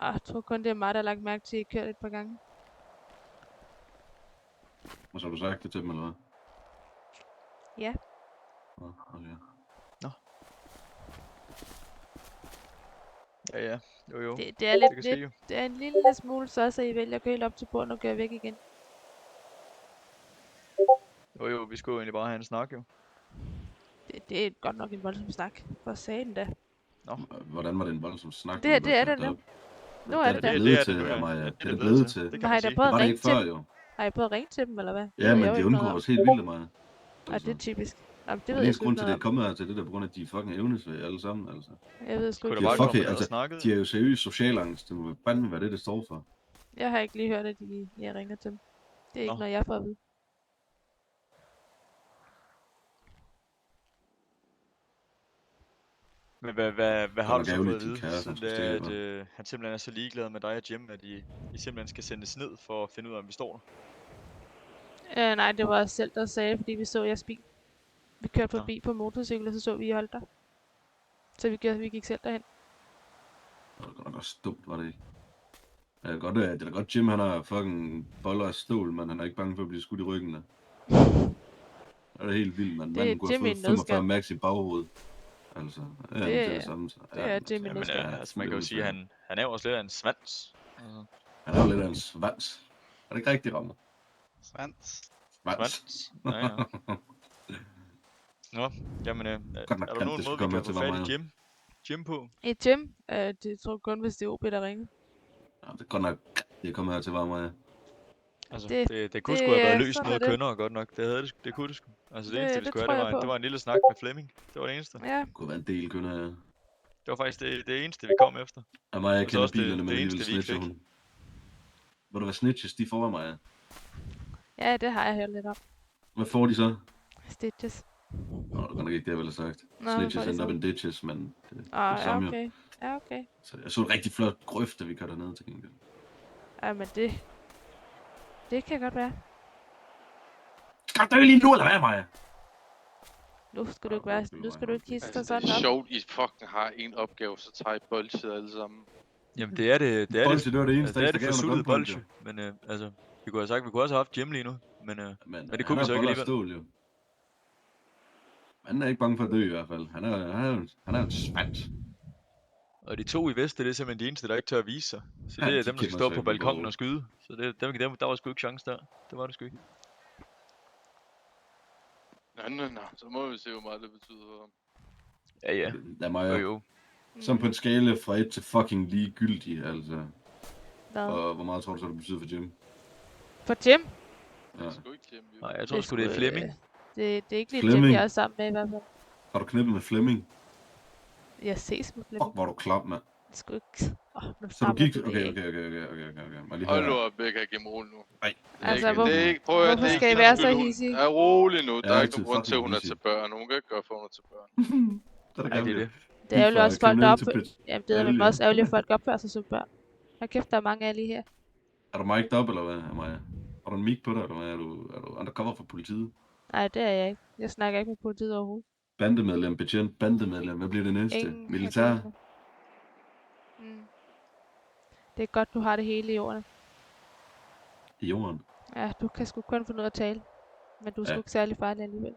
Jeg tror kun, det er mig, der har lagt mærke til, at I kørt et par gange. Og så har du sagt det til dem, eller hvad? Ja. Okay. Nå. Ja. Jo. Det er kan ske, jo. det er en lille smule så I vælger at køre helt op til porten og køre væk igen. Jo, vi skulle jo egentlig bare have en snak, jo. Det er godt nok en voldsom snak. For satan da. Nå. Hvordan var det en voldsom snak? Det er det nu. Nu er det da. Det er det blevet til. Det kan Har I man da sige. prøvet Det var at det ringe ikke til før, dem? jo. Har I prøvet at ringe til dem, eller hvad? Ja, men de undgår os helt vildt af mig. Og det er typisk. Jamen, det ved Den jeg eneste sgu grund ikke til, det er noget om. kommet her til det der, på grund af, at de er fucking evnesvage alle sammen, altså. Jeg ved sgu Kunne ikke. da bare komme ned og altså, snakke? de er jo seriøst socialangst. Det må fandme være det står for. Jeg har ikke lige hørt, at jeg ringer til dem. Det er ikke noget, jeg får at vide. Men hvad har du så fået at vide? Sådan Sådan at han simpelthen er så ligeglad med dig og Jim, at I simpelthen skal sendes ned for at finde ud af, om vi står der? Nej, det var os selv, der sagde, fordi vi så jeres bil. Vi kørte forbi på motorcykel, og så så vi, I holdt der. Så vi gik selv derhen. Det var godt også dumt, var det ikke? Det er da godt, Jim han har fucking boller af stål, men han er ikke bange for at blive skudt i ryggen der. Det er helt vildt, man. Manden kunne have fået 45 max i baghovedet. Altså, det er det samme. Det er Jimmy men altså, man kan jo sige, at han er jo også lidt af en svans. Han er jo lidt af en svans. Er det ikke rigtigt, Rammer? Svans. Ja. Nå, jamen, er der nogen måde, vi kan få fat i Jim på? Et Jim? Det tror jeg kun, hvis det er OB, der ringer. Ja, det er godt nok, det er kommet her til mig. Altså, det kunne sgu have været løst noget kønnere, godt nok. Det kunne det sgu. Altså, det eneste, vi skulle have, det var en lille snak med Flemming. Det var det eneste. Ja. Det kunne være en del kønnere, ja. Det var faktisk det eneste, vi kom efter. Og mig, jeg kender bilerne, men alligevel snitcher hun. Hvor du var snitches, de får mig. Ja, det har jeg hørt lidt om. Hvad får de så? Stitches. Nå, det kan nok ikke det, jeg ville have sagt. Snitches end up in ditches, men det er samme jo. Ja, okay. Så jeg så et rigtig flot grøft, da vi kørte dernede til gengæld. Ja, men det kan godt være. Skal du lige nu, eller hvad, Maja? Nu skal du ikke være, nu skal du ikke hisse dig sådan op. Det er sjovt, I fucking har en opgave, så tager I bolsjet alle sammen. Jamen det er det. Bolsje, det var det eneste, det er det forsuttede bolsje. Men altså, vi kunne have sagt, vi kunne også have haft Jim lige nu. Men det kunne vi så ikke alligevel. Han er ikke bange for at dø i hvert fald. Han er en svans. Og de to i vest, det er simpelthen de eneste, der ikke tør at vise sig. Så det er dem, der skal stå på balkongen og skyde. Så der var sgu ikke chance der. Det var det sgu ikke. Nå, så må vi se, hvor meget det betyder for ham. Ja. Lad mig jo. Som på en skala fra 1 til fucking ligegyldig, altså. Og hvor meget tror du så, det betyder for Jim? For Jim? Ja. Det er ikke Jim, jo. Nej, jeg tror sgu, det er Flemming. Det er ikke lige Jim, jeg er sammen med i hvert fald. Har du knippet med Flemming? Jeg ses med Flemming. Fuck, hvor du klap, mand. Det skulle ikke... Så du gik... Okay. Hold nu op, ikke at give mål nu. Nej. Altså, hvorfor skal I være så hissige? Ja, rolig nu. Der er ikke nogen grund til, at hun er til børn. Hun kan ikke gøre for, hun er til børn. Det er jo også folk, der opfører... Jamen, det er vel også ærgerligt, at folk opfører sig som børn. Hold kæft, der er mange af lige her. Er du mic'd op, eller hvad, Maja? Har du en mic på dig, eller hvad? Er du undercover for politiet? Nej, det er jeg ikke. Jeg snakker ikke med politiet overhovedet. Bandemedlem, betjent, bandemedlem. Hvad bliver det næste? Militær? Det er godt, du har det hele i jorden. I jorden? Ja, du kan sgu kun få noget at tale. Men du er sgu ikke særlig farlig alligevel.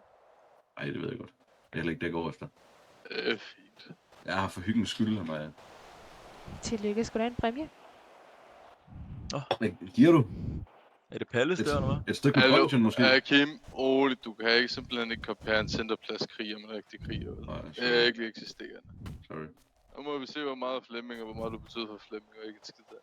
Nej, det ved jeg godt. Det er heller ikke det, jeg går efter. Fint. Jeg har for hyggens skyld, Maja. Tillykke. Skal du have en præmie? Hvad giver du? Er det Palles der, eller hvad? Et stykke med Pollution, måske? Kim, roligt. Du kan ikke simpelthen ikke kompare en centerpladskriger med rigtig kriger. Det er ikke eksisterende. Sorry. Nu må vi se, hvor meget Flemming og hvor meget du betyder for Flemming, og ikke et skidt der.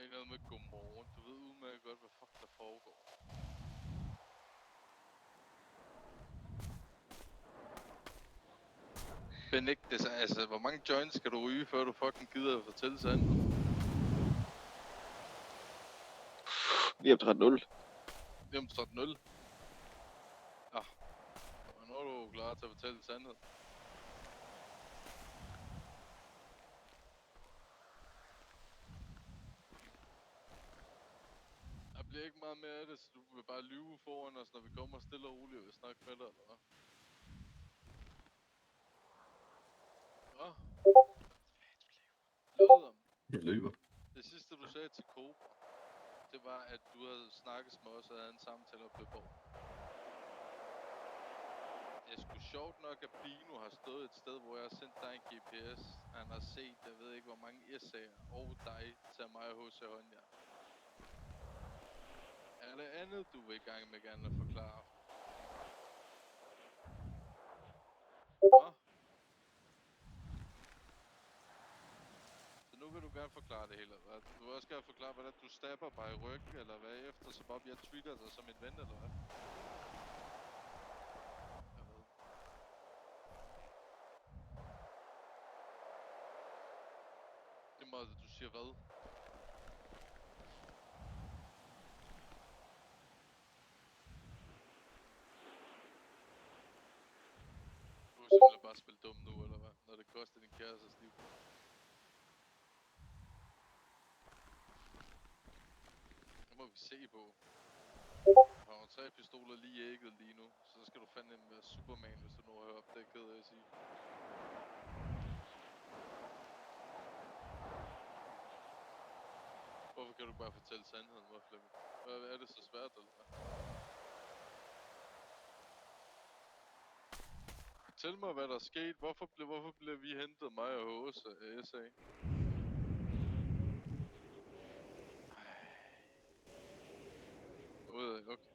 Ikke noget med godmorgen. Du ved udmærket godt, hvad fuck der foregår. Benægt det så, altså, hvor mange joints skal du ryge, før du fucking gider at fortælle sandt? Vi har 13-0. Vi har 13-0. er du klar til at fortælle sandhed. Der bliver ikke meget mere af det, så du vil bare lyve foran os, når vi kommer stille og roligt og vil snakke med dig, eller hvad? Hvad? Lød om. Jeg løber. Det sidste du sagde til Cobra, det var, at du havde snakket med os og havde en samtale op ved Borg. Det er sgu sjovt nok, at Bino har stået et sted, hvor jeg har sendt dig en GPS. Han har set, jeg ved ikke hvor mange essay'er og dig til mig og H.C. Håndjern. Er det andet, du vil i gang med gerne at forklare? Hvad? Så nu vil du gerne forklare det hele, hvad? Du vil også gerne forklare, hvordan du stabber mig i ryggen, eller hvad efter, som om jeg tweeter dig som en ven, eller hvad? Jeg ved. Det er meget, du siger hvad? Du vil simpelthen bare spille dum nu, eller hvad? Når det koster din kærestes liv. Det må vi se på. Du har 3 pistoler lige i ægget lige nu, så skal du fandme være Superman, hvis du når at høre op. Det er ked af at sige. Hvorfor kan du bare fortælle sandheden, hvor Flemming? Hvad er det så svært, eller hvad? Fortæl mig, hvad der er sket. Hvorfor blev vi hentet, mig og H.C. af SA? Okay.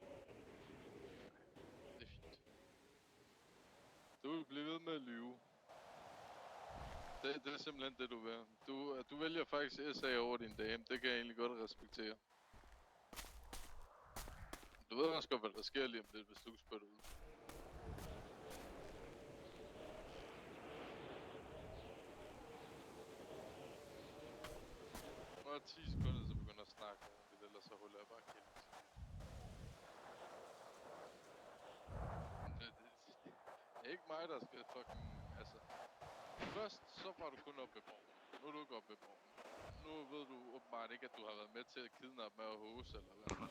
Det er fint. Du vil blive ved med at lyve. Det er simpelthen det, du vil. Du vælger faktisk SA over din dame. Det kan jeg egentlig godt respektere. Du ved også godt, hvad der sker lige om det, hvis du spørger ud. Nu er 10 sekunder, så begynder at snakke ordentligt, ellers så holder jeg bare kæft. Det er ikke mig, der skal fucking... Altså... Først, så var du kun oppe ved Borgen. Nu er du ikke oppe ved Borgen. Nu ved du åbenbart ikke, at du har været med til at kidnappe med H.C. eller hvad.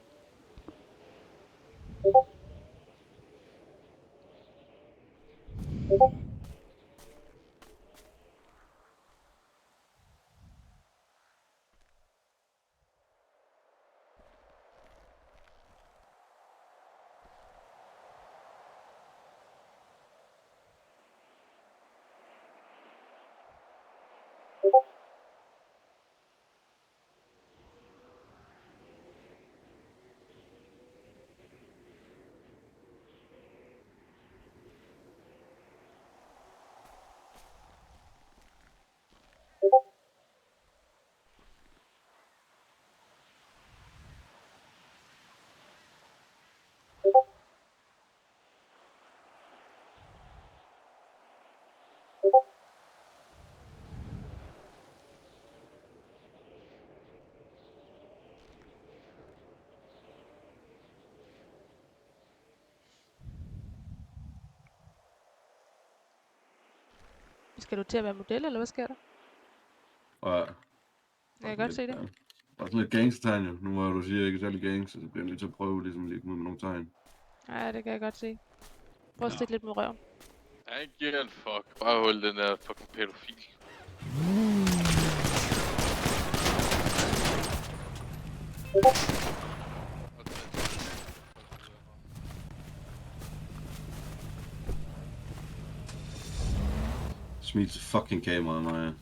Skal du til at være model, eller hvad sker der? Og Jeg kan godt se det. Ja. Bare sådan lidt gangstertegn jo. Nu hvor du siger, at jeg ikke er særlig gangster, så bliver jeg nødt til at prøve ligesom lige med nogle tegn. Ja, det kan jeg godt se. Prøv at stikke lidt med røven. Jeg ikke giver en fuck. Bare hold den der fucking pædofil. Smil til fucking kameraet, Maja.